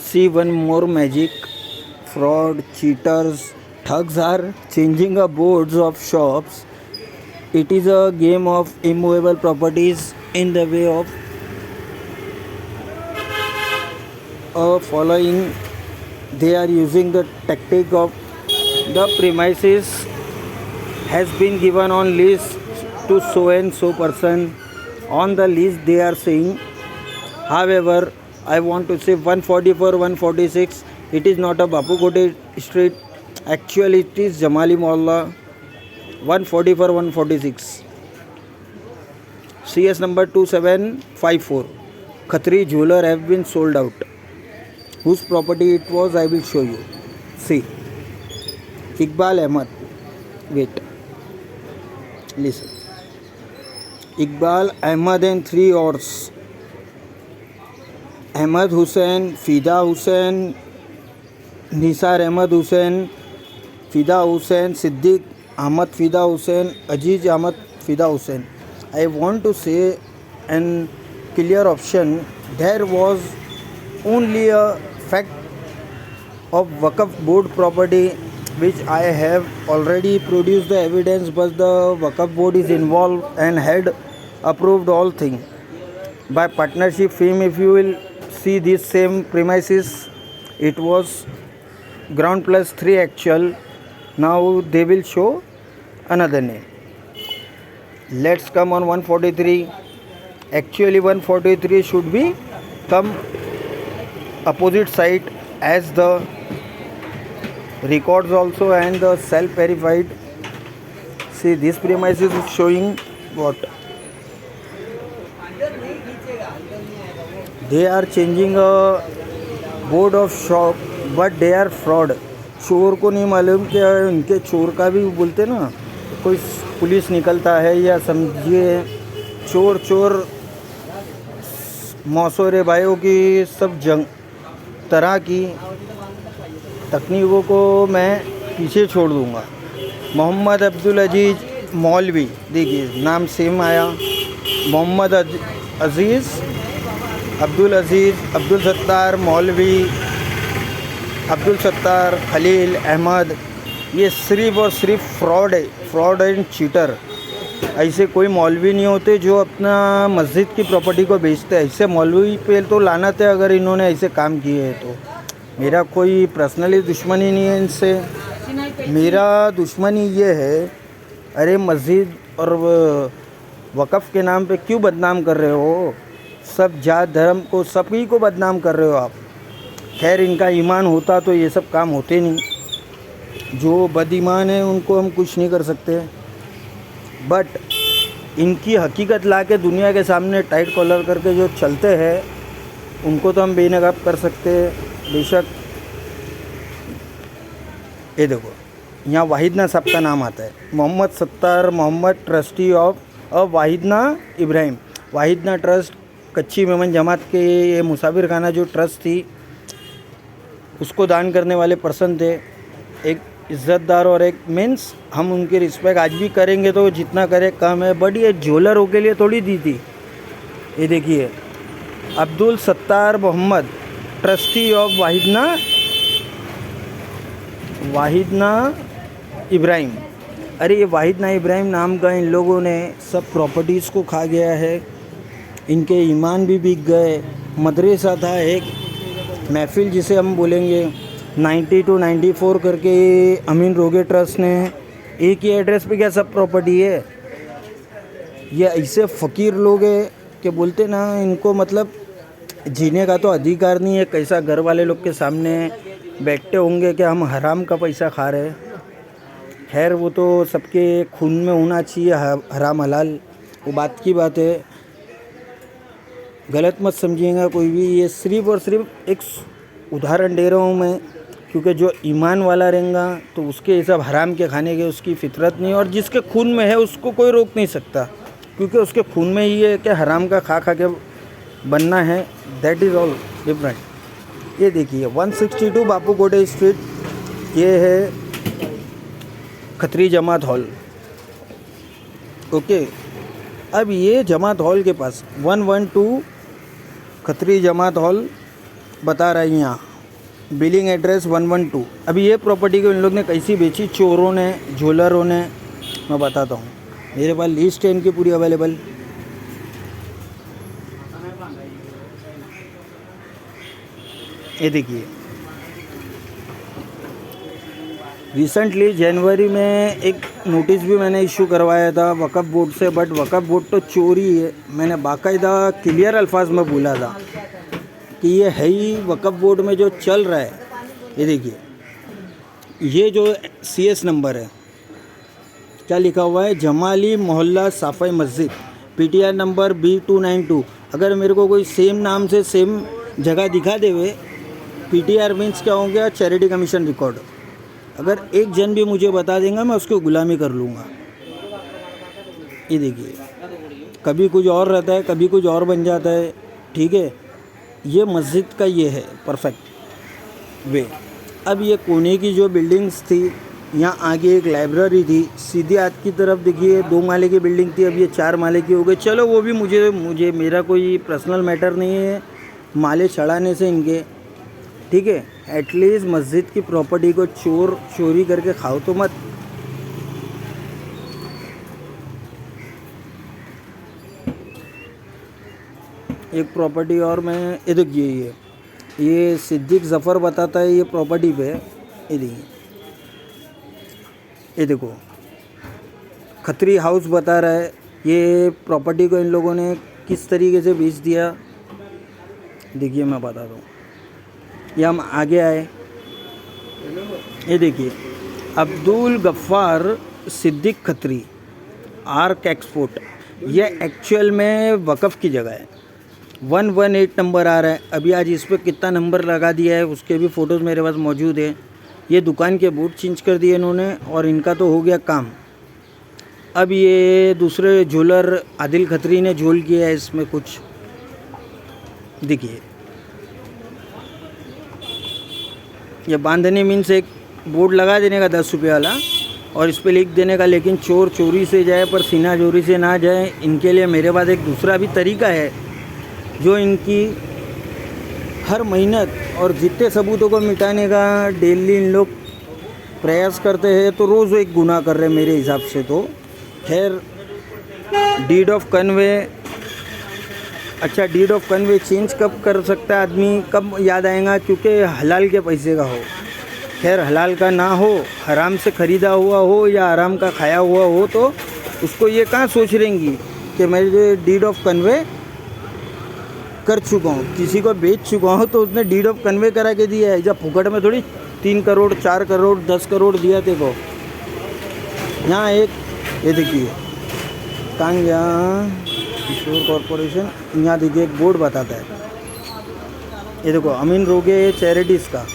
See one more magic. Fraud, cheaters, thugs are changing the boards of shops. It is a game of immovable properties in the way of following. They are using the tactic of the premises has been given on list to so and so person. On the list they are saying, however, I want to say 144, 146. It is not a Bapu Kote street. Actually, it is Jamali Mohalla. 144, 146. CS number 2754. Khatri jeweler have been sold out. Whose property it was, I will show you. See. Iqbal Ahmad. Wait. Listen. Iqbal Ahmad and 3 horse. Ahmad Hussain, Fida Hussain, Nisar Ahmad Hussain, Fida Hussain, Siddiq Ahmad Fida Hussain, Aziz Ahmad Fida Hussain. I want to say an clear option. There was only a fact of Waqf board property which I have already produced the evidence, but the Waqf board is involved and had approved all things. By partnership firm, if you will see this same premises, it was ground plus 3 actual. Now they will show another name. Let's come on 143. Actually 143 should be come opposite side as the records also and the self verified. See, this premises is showing what? They are changing a board of shop, but they are fraud. चोर को नहीं मालूम कि इनके चोर का भी बोलते ना, कोई पुलिस निकलता है या समझिए चोर चोर मौसोरे भाइयों की सब जंग तरह की तकनीकों को मैं पीछे छोड़ दूंगा. मोहम्मद अब्दुल अजीज़ मौलवी, देखिए नाम सेम आया. मोहम्मद अजीज़, अब्दुल अजीज़, अब्दुल सत्तार मौलवी, अब्दुल सत्तार, खलील अहमद. ये सिर्फ़ और सिर्फ फ्रॉड है, फ्रॉड एंड चीटर. ऐसे कोई मौलवी नहीं होते जो अपना मस्जिद की प्रॉपर्टी को बेचते हैं. ऐसे मौलवी पे तो लानत है अगर इन्होंने ऐसे काम किए हैं. तो मेरा कोई पर्सनली दुश्मनी नहीं है इनसे. मेरा दुश्मनी ये है, अरे मस्जिद और वक़फ़ के नाम पे क्यों बदनाम कर रहे हो? सब जात धर्म को सभी को बदनाम कर रहे हो आप. खैर इनका ईमान होता तो ये सब काम होते नहीं. जो बदईमान है उनको हम कुछ नहीं कर सकते, बट इनकी हकीकत ला के दुनिया के सामने टाइट कॉलर करके जो चलते हैं उनको तो हम बेनकाब कर सकते हैं. बेशक ये देखो यहाँ वाहिदना साहब का नाम आता है. Mohammad Sattar Mohammad, trustee of Wahidna Ibrahim. Wahidna trust Kutchi Memon जमात के ये मुसाफिर खाना जो ट्रस्ट थी उसको दान करने वाले पर्सन थे. एक इज़्ज़तदार और एक मीन्स हम उनकी रिस्पेक्ट आज भी करेंगे तो जितना करे कम है. बट ये ज्वेलरों के लिए थोड़ी दी थी. ये देखिए अब्दुल सत्तार मोहम्मद, ट्रस्टी ऑफ वाहिदना इब्राहिम. अरे ये वाहिदना इब्राहिम नाम का इन लोगों ने सब प्रॉपर्टीज़ को खा गया है. इनके ईमान भी बिक गए. मदरसा था एक महफिल जिसे हम बोलेंगे 90 to 94 करके अमीन रोगे ट्रस्ट ने एक ही एड्रेस पे क्या सब प्रॉपर्टी है. ये ऐसे फ़कीर लोग हैं कि बोलते ना इनको मतलब जीने का तो अधिकार नहीं है. कैसा घर वाले लोग के सामने बैठते होंगे कि हम हराम का पैसा खा रहे हैं. खैर वो तो सबके खून में होना चाहिए हराम हलाल, वो बात की बात है. गलत मत समझिएगा कोई भी. ये सिर्फ़ और सिर्फ एक उदाहरण दे रहा हूँ मैं, क्योंकि जो ईमान वाला रहेगा तो उसके ये सब हराम के खाने के उसकी फितरत नहीं. और जिसके खून में है उसको कोई रोक नहीं सकता, क्योंकि उसके खून में ही है कि हराम का खा के बनना है. That is all different. ये देखिए 162 बापू कोटे स्ट्रीट, ये है खत्री जमात हॉल. ओके, अब ये जमात हॉल के पास 112 खत्री जमात हॉल बता रहा है यहाँ बिलिंग एड्रेस 112। अभी ये प्रॉपर्टी को इन लोग ने कैसी बेची, चोरों ने, झोलरों ने, मैं बताता हूँ। मेरे पास लिस्ट है इनकी पूरी अवेलेबल। ये देखिए, रिसेंटली जनवरी में एक नोटिस भी मैंने इशू करवाया था वक़्फ़ बोर्ड से, बट वक़्फ़ बोर्ड तो चोरी है। मैंने बाकायदा क्लियर अल्फाज में बोला था कि ये है ही वक़्फ़ बोर्ड में जो चल रहा है। ये देखिए, ये जो CS नंबर है, क्या लिखा हुआ है, जमाली मोहल्ला साफ़ाई मस्जिद, PTR नंबर B292। अगर मेरे को कोई सेम नाम से सेम जगह दिखा देवे, PTR मीन्स क्या हो गया, चैरिटी कमीशन रिकॉर्ड। अगर एक जन भी मुझे बता देगा, मैं उसको गुलामी कर लूँगा। ये देखिए, कभी कुछ और रहता है, कभी कुछ और बन जाता है। ठीक है, ये मस्जिद का ये है परफेक्ट वे। अब ये कोने की जो बिल्डिंग्स थी, यहाँ आगे एक लाइब्रेरी थी, सीधे हाथ की तरफ देखिए 2 माले की बिल्डिंग थी, अब ये 4 माले की हो गई। चलो वो भी मुझे मेरा कोई पर्सनल मैटर नहीं है माले चढ़ाने से इनके। ठीक है, एटलीस्ट मस्जिद की प्रॉपर्टी को चोरी करके खाओ तो मत। एक प्रॉपर्टी और मैं ये देखिए, ये सिद्दीक ज़फ़र बताता है ये प्रॉपर्टी पे। ये देखिए, ये देखो, खत्री हाउस बता रहा है। ये प्रॉपर्टी को इन लोगों ने किस तरीके से बेच दिया, देखिए मैं बताता हूँ। ये हम आगे आए, ये देखिए, अब्दुल गफ्फार सिद्दीक खत्री, आर्क एक्सपोर्ट। ये एक्चुअल में वक़्फ़ की जगह है। 118 नंबर आ रहा है। अभी आज इस पर कितना नंबर लगा दिया है उसके भी फ़ोटोज़ मेरे पास मौजूद है। ये दुकान के बोर्ड चेंज कर दिए इन्होंने और इनका तो हो गया काम। अब ये दूसरे झोलर आदिल खत्री ने झोल किया है इसमें कुछ, देखिए। ये बांधने मीन्स एक बोर्ड लगा देने का 10 रुपये वाला और इस पे लिख देने का, लेकिन चोर चोरी से जाए पर सीना चोरी से ना जाए। इनके लिए मेरे पास एक दूसरा भी तरीका है जो इनकी हर मेहनत और जितने सबूतों को मिटाने का डेली इन लोग प्रयास करते हैं, तो रोज़ एक गुनाह कर रहे हैं मेरे हिसाब से। तो खैर, डीड ऑफ कन्वे, अच्छा डीड ऑफ कन्वे चेंज कब कर सकता है आदमी, कब याद आएगा, क्योंकि हलाल के पैसे का हो। खैर हलाल का ना हो, हराम से ख़रीदा हुआ हो या हराम का खाया हुआ हो, तो उसको ये कहाँ सोच रहेंगी कि मैं जो डीड ऑफ कन्वे कर चुका हूँ, किसी को बेच चुका हूँ, तो उसने डीड ऑफ कन्वे करा के दिया है। जब फुकट में थोड़ी 3 करोड़ 4 करोड़ 10 करोड़ दिया थे को। यहाँ एक ये देखिए, कांग्या किशोर कॉरपोरेशन, यहाँ देखिए एक बोर्ड बताता है। ये देखो, अमीन रोगे चैरिटीज़ का।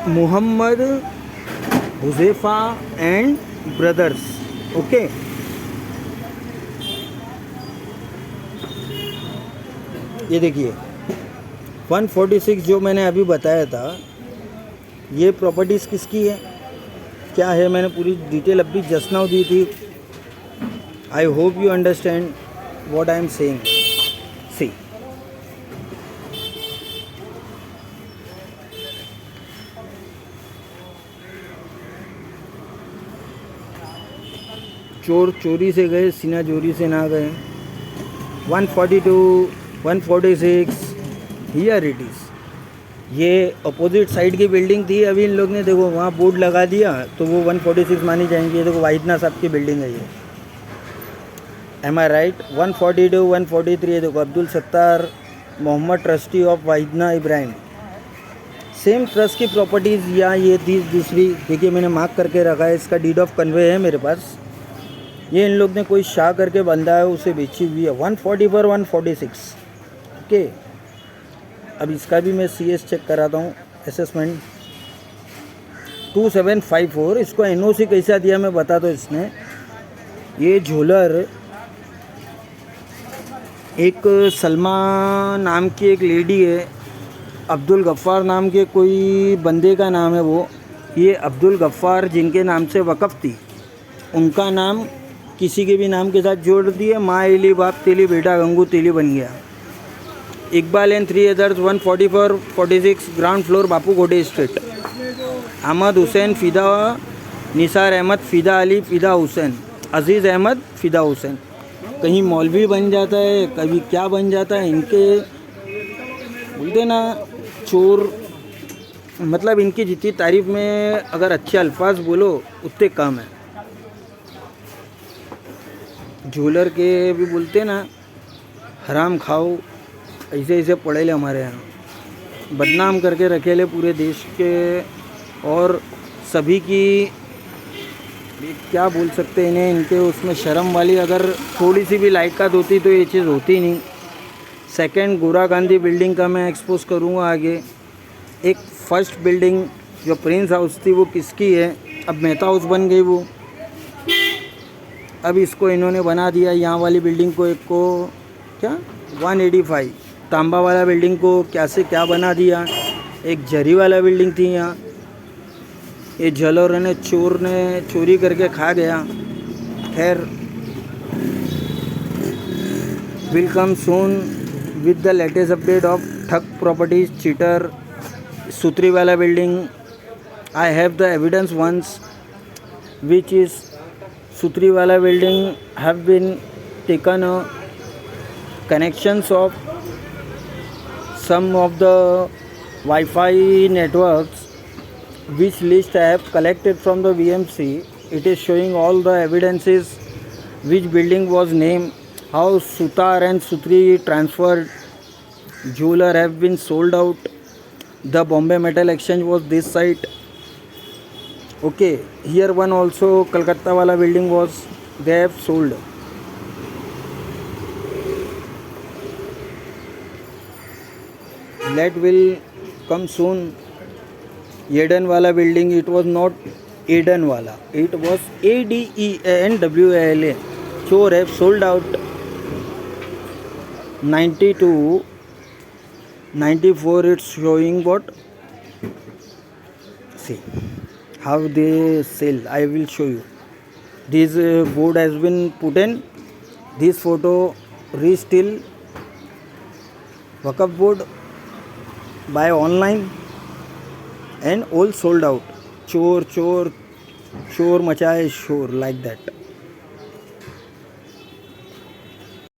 Mohammad Huzaifa and brothers, okay. ये देखिए 146 जो मैंने अभी बताया था, ये प्रॉपर्टीज़ किसकी है, क्या है, मैंने पूरी डिटेल अभी जस्ट नाउ दी थी। I hope you understand what I am saying. See, चोर चोरी से गए, सीना चोरी से ना गए। 142 146 हियर इट इज़। ये अपोजिट साइड की बिल्डिंग थी, अभी इन लोग ने देखो वहाँ बोर्ड लगा दिया, तो वो 146 मानी जाएंगी। ये देखो वाहिदना साहब की बिल्डिंग है ये, एम आई राइट। 142 143, ये देखो Abdul Sattar Mohammad trustee of Wahidna Ibrahim. Same trust की प्रॉपर्टीज़ या ये थी दूसरी, देखिए मैंने मार्क करके रखा है, इसका डीड ऑफ कन्वे है मेरे पास। ये इन लोग ने कोई शाह करके बंधा है, उसे बेची हुई है 144 146, ओके। अब इसका भी मैं CS चेक कराता हूँ, असेसमेंट 2754। इसको NOC कैसा दिया मैं बता दो। इसने ये झोलर एक सलमा नाम की एक लेडी है, अब्दुल गफ़्फ़ार नाम के कोई बंदे का नाम है वो। ये अब्दुल गफ़्फ़ार जिनके नाम से वक़फ़ थी, उनका नाम किसी के भी नाम के साथ जोड़ दिए, माँ एली बाप तेली बेटा गंगू तेली बन गया। Iqbal and 3 others 144-46 ground floor Bapu Gode street. Ahmed Hussain Fida, Nisar Ahmed Fida, Ali Fida Hussain, Aziz Ahmed Fida Hussain. कहीं मौलवी बन जाता है, कभी क्या बन जाता है। इनके बोलते ना चोर, मतलब इनकी जितनी तारीफ़ में अगर अच्छे अल्फाज बोलो उतने कम है। झूलर के भी बोलते ना हराम खाओ, ऐसे ऐसे पड़ेले हमारे यहाँ, बदनाम करके रखेले पूरे देश के। और सभी की क्या बोल सकते हैं इन्हें, इनके उसमें शर्म वाली अगर थोड़ी सी भी लायकात होती तो ये चीज़ होती नहीं। सेकंड गोरा गांधी बिल्डिंग का मैं एक्सपोज करूँगा आगे। एक फर्स्ट बिल्डिंग जो प्रिंस हाउस थी वो किसकी है, अब मेहता हाउस बन गई वो। अब इसको इन्होंने बना दिया, यहाँ वाली बिल्डिंग को एक को क्या 185 तांबा वाला बिल्डिंग को क्या से क्या बना दिया। एक जरी वाला बिल्डिंग थी यहाँ, ये जलोर ने चोर ने चोरी करके खा गया। खैर, will come soon with the latest update of ठग प्रॉपर्टीज चीटर सूत्री वाला building. I have the evidence ones which is सूत्री वाला building have been taken connections of some of the Wi-Fi networks, which list I have collected from the VMC. It is showing all the evidences, which building was named, how Sutar and Sutri transferred, jeweler have been sold out, the Bombay Metal Exchange was this site. Okay, here one also Kolkata wala building was, they have sold. That will come soon. Eden wala building, it was not Eden wala, it was ADENWALA. Chor have sold out. 92, 94 it's showing what? See how they sell. I will show you. This board has been put in. This photo reached till Waqf board by online and all sold out. Chor machaye shore, like that.